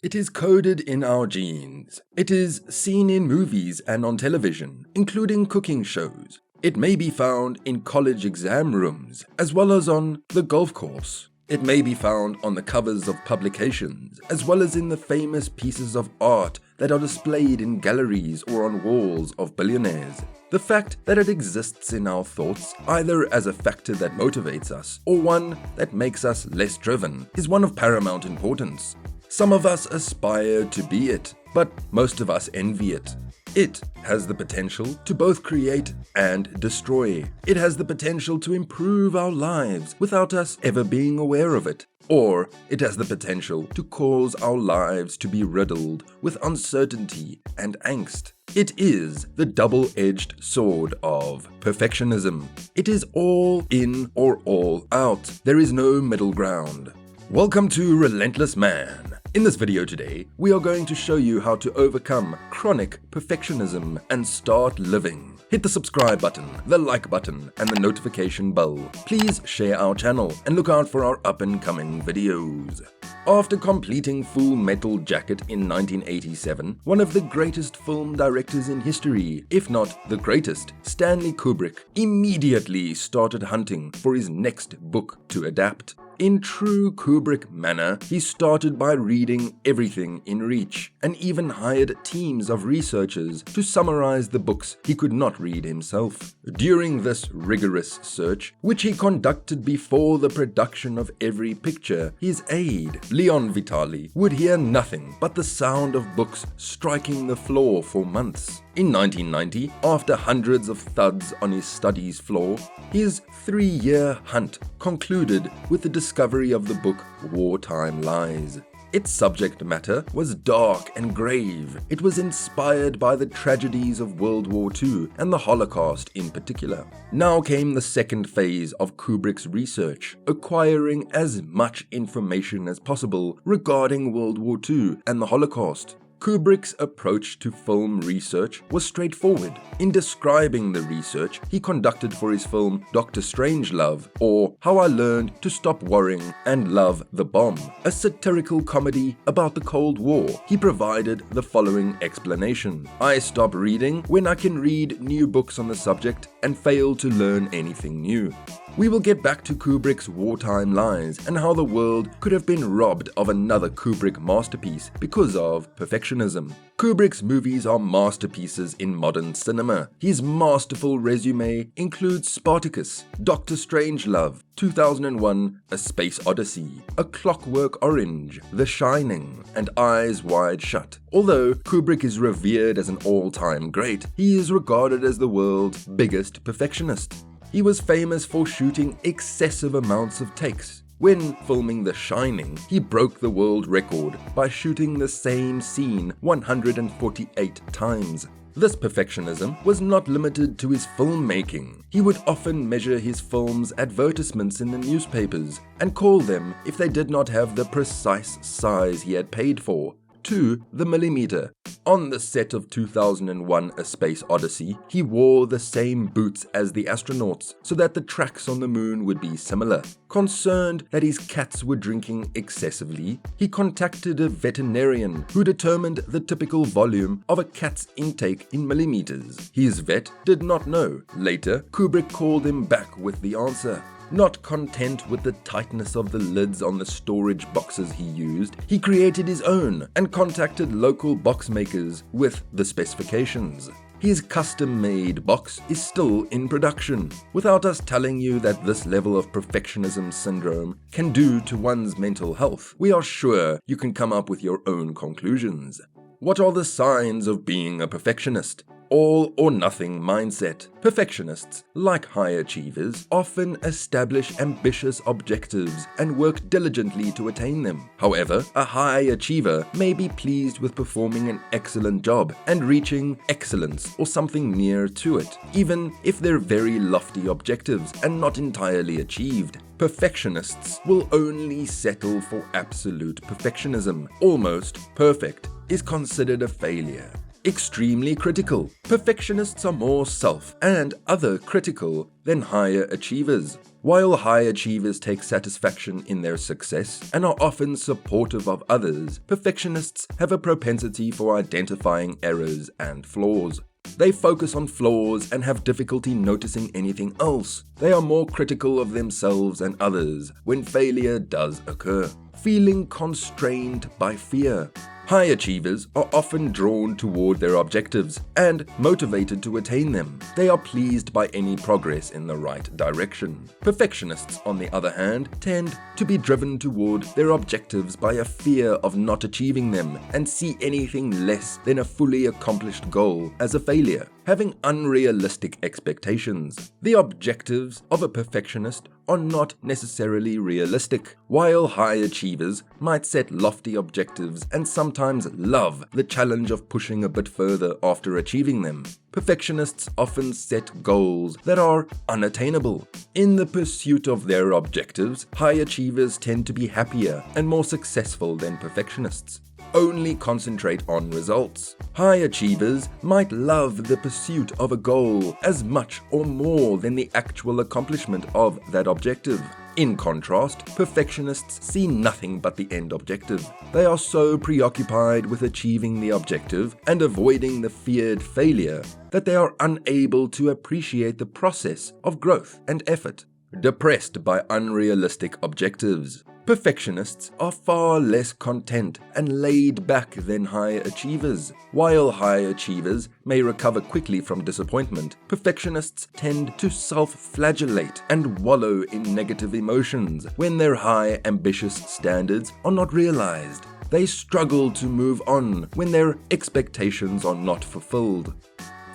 It is coded in our genes. It is seen in movies and on television, including cooking shows. It may be found in college exam rooms, as well as on the golf course. It may be found on the covers of publications, as well as in the famous pieces of art that are displayed in galleries or on walls of billionaires. The fact that it exists in our thoughts, either as a factor that motivates us or one that makes us less driven, is one of paramount importance. Some of us aspire to be it, but most of us envy it. It has the potential to both create and destroy. It has the potential to improve our lives without us ever being aware of it. Or it has the potential to cause our lives to be riddled with uncertainty and angst. It is the double-edged sword of perfectionism. It is all in or all out. There is no middle ground. Welcome to Relentless Man. In this video today, we are going to show you how to overcome chronic perfectionism and start living. Hit the subscribe button, the like button, and the notification bell. Please share our channel and look out for our up-and-coming videos. After completing Full Metal Jacket in 1987, one of the greatest film directors in history, if not the greatest, Stanley Kubrick, immediately started hunting for his next book to adapt. In true Kubrick manner, he started by reading everything in reach, and even hired teams of researchers to summarize the books he could not read himself. During this rigorous search, which he conducted before the production of every picture, his aide, Leon Vitali, would hear nothing but the sound of books striking the floor for months. In 1990, after hundreds of thuds on his study's floor, his 3-year hunt concluded with the discovery of the book Wartime Lies. Its subject matter was dark and grave. It was inspired by the tragedies of World War II and the Holocaust in particular. Now came the second phase of Kubrick's research, acquiring as much information as possible regarding World War II and the Holocaust. Kubrick's approach to film research was straightforward. In describing the research he conducted for his film Dr. Strangelove, or How I Learned to Stop Worrying and Love the Bomb, a satirical comedy about the Cold War, he provided the following explanation. I stop reading when I can read new books on the subject and fail to learn anything new. We will get back to Kubrick's Wartime Lies and how the world could have been robbed of another Kubrick masterpiece because of perfectionism. Kubrick's movies are masterpieces in modern cinema. His masterful resume includes Spartacus, Dr. Strangelove, 2001: A Space Odyssey, A Clockwork Orange, The Shining, and Eyes Wide Shut. Although Kubrick is revered as an all-time great, he is regarded as the world's biggest perfectionist. He was famous for shooting excessive amounts of takes. When filming The Shining, he broke the world record by shooting the same scene 148 times. This perfectionism was not limited to his filmmaking. He would often measure his film's advertisements in the newspapers and call them if they did not have the precise size he had paid for, to the millimeter. On the set of 2001: A Space Odyssey, he wore the same boots as the astronauts so that the tracks on the moon would be similar. Concerned that his cats were drinking excessively, he contacted a veterinarian who determined the typical volume of a cat's intake in millimeters. His vet did not know. Later, Kubrick called him back with the answer. Not content with the tightness of the lids on the storage boxes he used, he created his own and contacted local box makers with the specifications. His custom-made box is still in production. Without us telling you that this level of perfectionism syndrome can do to one's mental health, we are sure you can come up with your own conclusions. What are the signs of being a perfectionist? All or nothing mindset. Perfectionists, like high achievers, often establish ambitious objectives and work diligently to attain them. However, a high achiever may be pleased with performing an excellent job and reaching excellence or something near to it, even if they're very lofty objectives and not entirely achieved. Perfectionists will only settle for absolute perfectionism. Almost perfect is considered a failure. extremely critical. Perfectionists are more self and other critical than higher achievers. While high achievers take satisfaction in their success and are often supportive of others, perfectionists have a propensity for identifying errors and flaws. They focus on flaws and have difficulty noticing anything else. They are more critical of themselves and others when failure does occur, feeling constrained by fear. High achievers are often drawn toward their objectives and motivated to attain them. They are pleased by any progress in the right direction. Perfectionists, on the other hand, tend to be driven toward their objectives by a fear of not achieving them and see anything less than a fully accomplished goal as a failure, having unrealistic expectations. The objectives of a perfectionist are not necessarily realistic. While high achievers might set lofty objectives and sometimes love the challenge of pushing a bit further after achieving them, perfectionists often set goals that are unattainable. In the pursuit of their objectives, high achievers tend to be happier and more successful than perfectionists. Only concentrate on results. High achievers might love the pursuit of a goal as much or more than the actual accomplishment of that objective. In contrast, perfectionists see nothing but the end objective. They are so preoccupied with achieving the objective and avoiding the feared failure that they are unable to appreciate the process of growth and effort. Depressed by unrealistic objectives. Perfectionists are far less content and laid back than high achievers. While high achievers may recover quickly from disappointment, perfectionists tend to self-flagellate and wallow in negative emotions when their high, ambitious standards are not realized. They struggle to move on when their expectations are not fulfilled.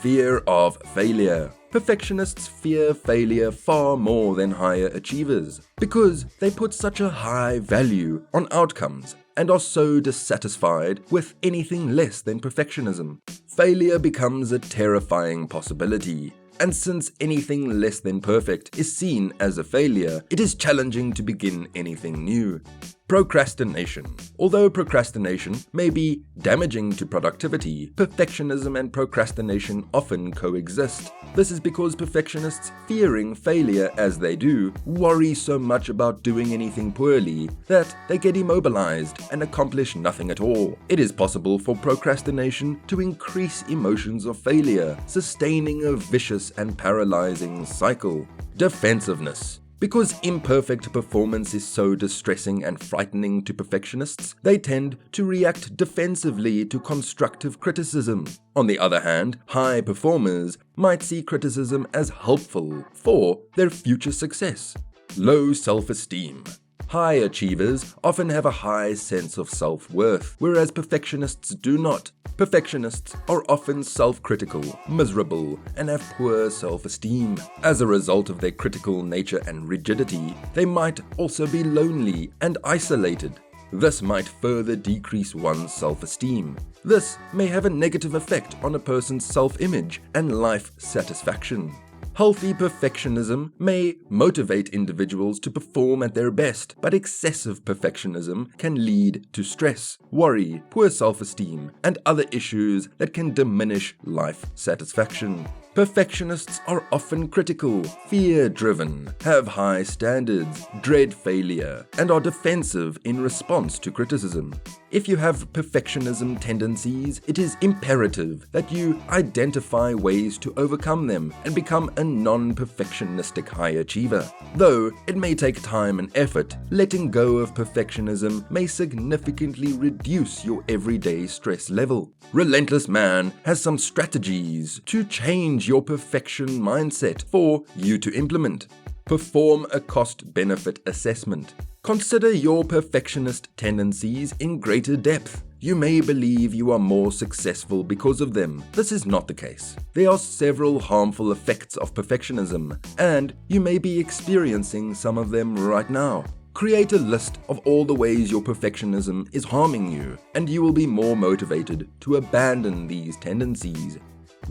Fear of failure. Perfectionists fear failure far more than higher achievers because they put such a high value on outcomes and are so dissatisfied with anything less than perfectionism. Failure becomes a terrifying possibility, and since anything less than perfect is seen as a failure, it is challenging to begin anything new. Procrastination. Although procrastination may be damaging to productivity, perfectionism and procrastination often coexist. This is because perfectionists, fearing failure as they do, worry so much about doing anything poorly that they get immobilized and accomplish nothing at all. It is possible for procrastination to increase emotions of failure, sustaining a vicious and paralyzing cycle. Defensiveness. Because imperfect performance is so distressing and frightening to perfectionists, they tend to react defensively to constructive criticism. On the other hand, high performers might see criticism as helpful for their future success. Low self-esteem. High achievers often have a high sense of self-worth, whereas perfectionists do not. Perfectionists are often self-critical, miserable, and have poor self-esteem. As a result of their critical nature and rigidity, they might also be lonely and isolated. This might further decrease one's self-esteem. This may have a negative effect on a person's self-image and life satisfaction. Healthy perfectionism may motivate individuals to perform at their best, but excessive perfectionism can lead to stress, worry, poor self-esteem, and other issues that can diminish life satisfaction. Perfectionists are often critical, fear-driven, have high standards, dread failure, and are defensive in response to criticism. If you have perfectionism tendencies, it is imperative that you identify ways to overcome them and become a non-perfectionistic high achiever. Though it may take time and effort, letting go of perfectionism may significantly reduce your everyday stress level. Relentless Man has some strategies to change your perfection mindset for you to implement. Perform a cost-benefit assessment. Consider your perfectionist tendencies in greater depth. You may believe you are more successful because of them. This is not the case. There are several harmful effects of perfectionism, and you may be experiencing some of them right now. Create a list of all the ways your perfectionism is harming you, and you will be more motivated to abandon these tendencies.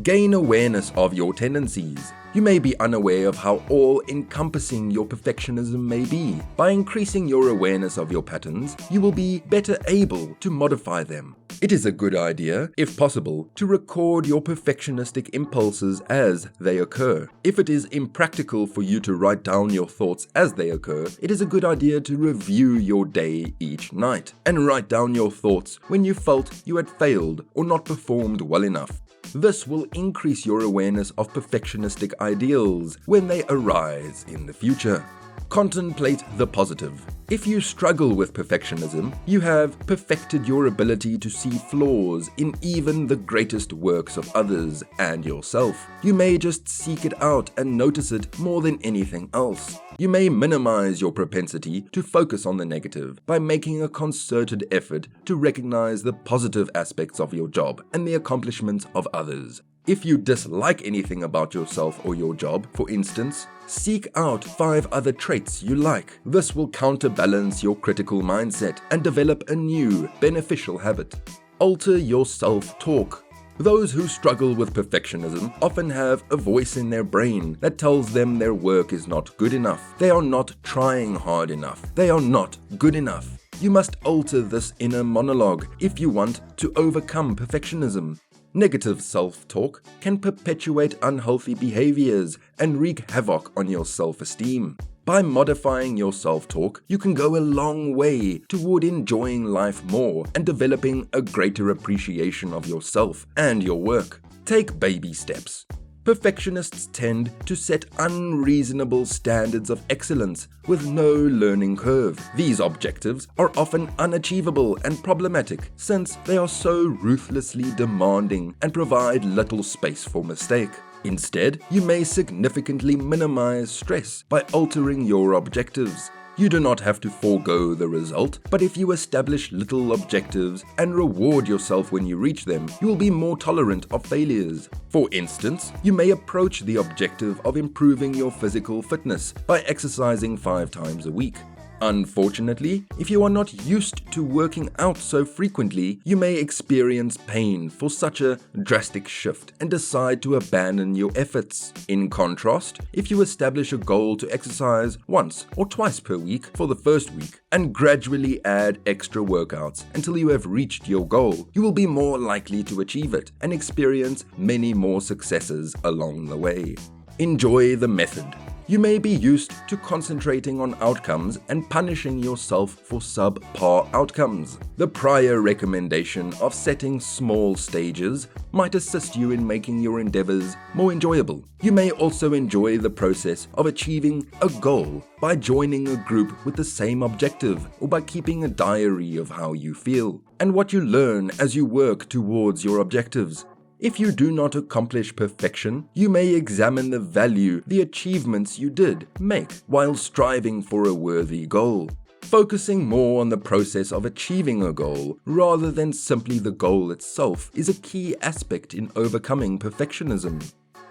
Gain awareness of your tendencies. You may be unaware of how all-encompassing your perfectionism may be. By increasing your awareness of your patterns, you will be better able to modify them. It is a good idea, if possible, to record your perfectionistic impulses as they occur. If it is impractical for you to write down your thoughts as they occur, it is a good idea to review your day each night and write down your thoughts when you felt you had failed or not performed well enough. This will increase your awareness of perfectionistic ideals when they arise in the future. Contemplate the positive. If you struggle with perfectionism, you have perfected your ability to see flaws in even the greatest works of others and yourself. You may just seek it out and notice it more than anything else. You may minimize your propensity to focus on the negative by making a concerted effort to recognize the positive aspects of your job and the accomplishments of others. If you dislike anything about yourself or your job, for instance, seek out 5 other traits you like. This will counterbalance your critical mindset and develop a new, beneficial habit. Alter your self-talk. Those who struggle with perfectionism often have a voice in their brain that tells them their work is not good enough. They are not trying hard enough. They are not good enough. You must alter this inner monologue if you want to overcome perfectionism. Negative self-talk can perpetuate unhealthy behaviors and wreak havoc on your self-esteem. By modifying your self-talk, you can go a long way toward enjoying life more and developing a greater appreciation of yourself and your work. Take baby steps. Perfectionists tend to set unreasonable standards of excellence with no learning curve. These objectives are often unachievable and problematic since they are so ruthlessly demanding and provide little space for mistake. Instead, you may significantly minimize stress by altering your objectives. You do not have to forego the result, but if you establish little objectives and reward yourself when you reach them, you will be more tolerant of failures. For instance, you may approach the objective of improving your physical fitness by exercising 5 times a week. Unfortunately, if you are not used to working out so frequently, you may experience pain for such a drastic shift and decide to abandon your efforts. In contrast, if you establish a goal to exercise once or twice per week for the first week and gradually add extra workouts until you have reached your goal, you will be more likely to achieve it and experience many more successes along the way. Enjoy the method. You may be used to concentrating on outcomes and punishing yourself for subpar outcomes. The prior recommendation of setting small stages might assist you in making your endeavors more enjoyable. You may also enjoy the process of achieving a goal by joining a group with the same objective or by keeping a diary of how you feel and what you learn as you work towards your objectives. If you do not accomplish perfection, you may examine the value the achievements you did make while striving for a worthy goal. Focusing more on the process of achieving a goal rather than simply the goal itself is a key aspect in overcoming perfectionism.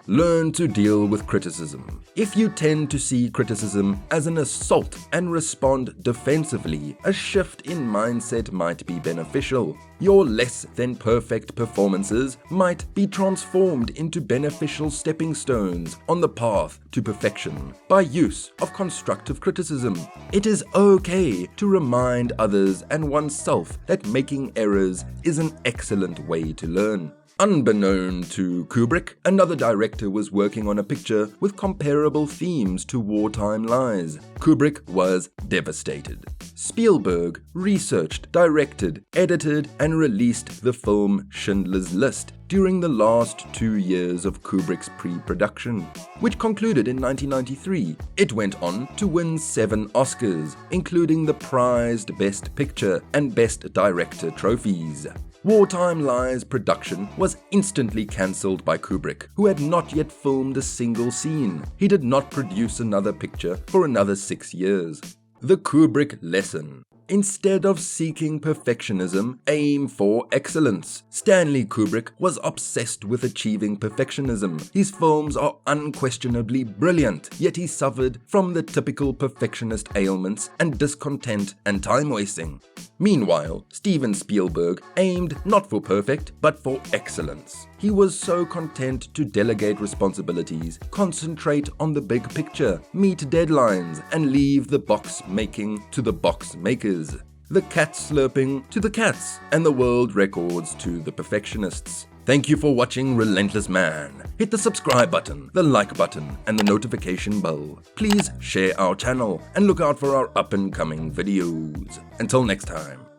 Learn to deal with criticism. If you tend to see criticism as an assault and respond defensively, a shift in mindset might be beneficial. Your less than perfect performances might be transformed into beneficial stepping stones on the path to perfection by use of constructive criticism. It is okay to remind others and oneself that making errors is an excellent way to learn. Unbeknown to Kubrick, another director was working on a picture with comparable themes to Wartime Lies. Kubrick was devastated. Spielberg researched, directed, edited, and released the film Schindler's List during the last 2 years of Kubrick's pre-production, which concluded in 1993. It went on to win 7 Oscars, including the prized Best Picture and Best Director trophies. Wartime Lies production was instantly cancelled by Kubrick, who had not yet filmed a single scene. He did not produce another picture for another 6 years. The Kubrick lesson. Instead of seeking perfectionism, aim for excellence. Stanley Kubrick was obsessed with achieving perfectionism. His films are unquestionably brilliant, yet he suffered from the typical perfectionist ailments and discontent and time wasting. Meanwhile, Steven Spielberg aimed not for perfect, but for excellence. He was so content to delegate responsibilities, concentrate on the big picture, meet deadlines, and leave the box making to the box makers. the cat slurping to the cats, and the world records to the perfectionists. Thank you for watching Relentless Man. Hit the subscribe button, the like button, and the notification bell. Please share our channel and look out for our up and coming videos. Until next time.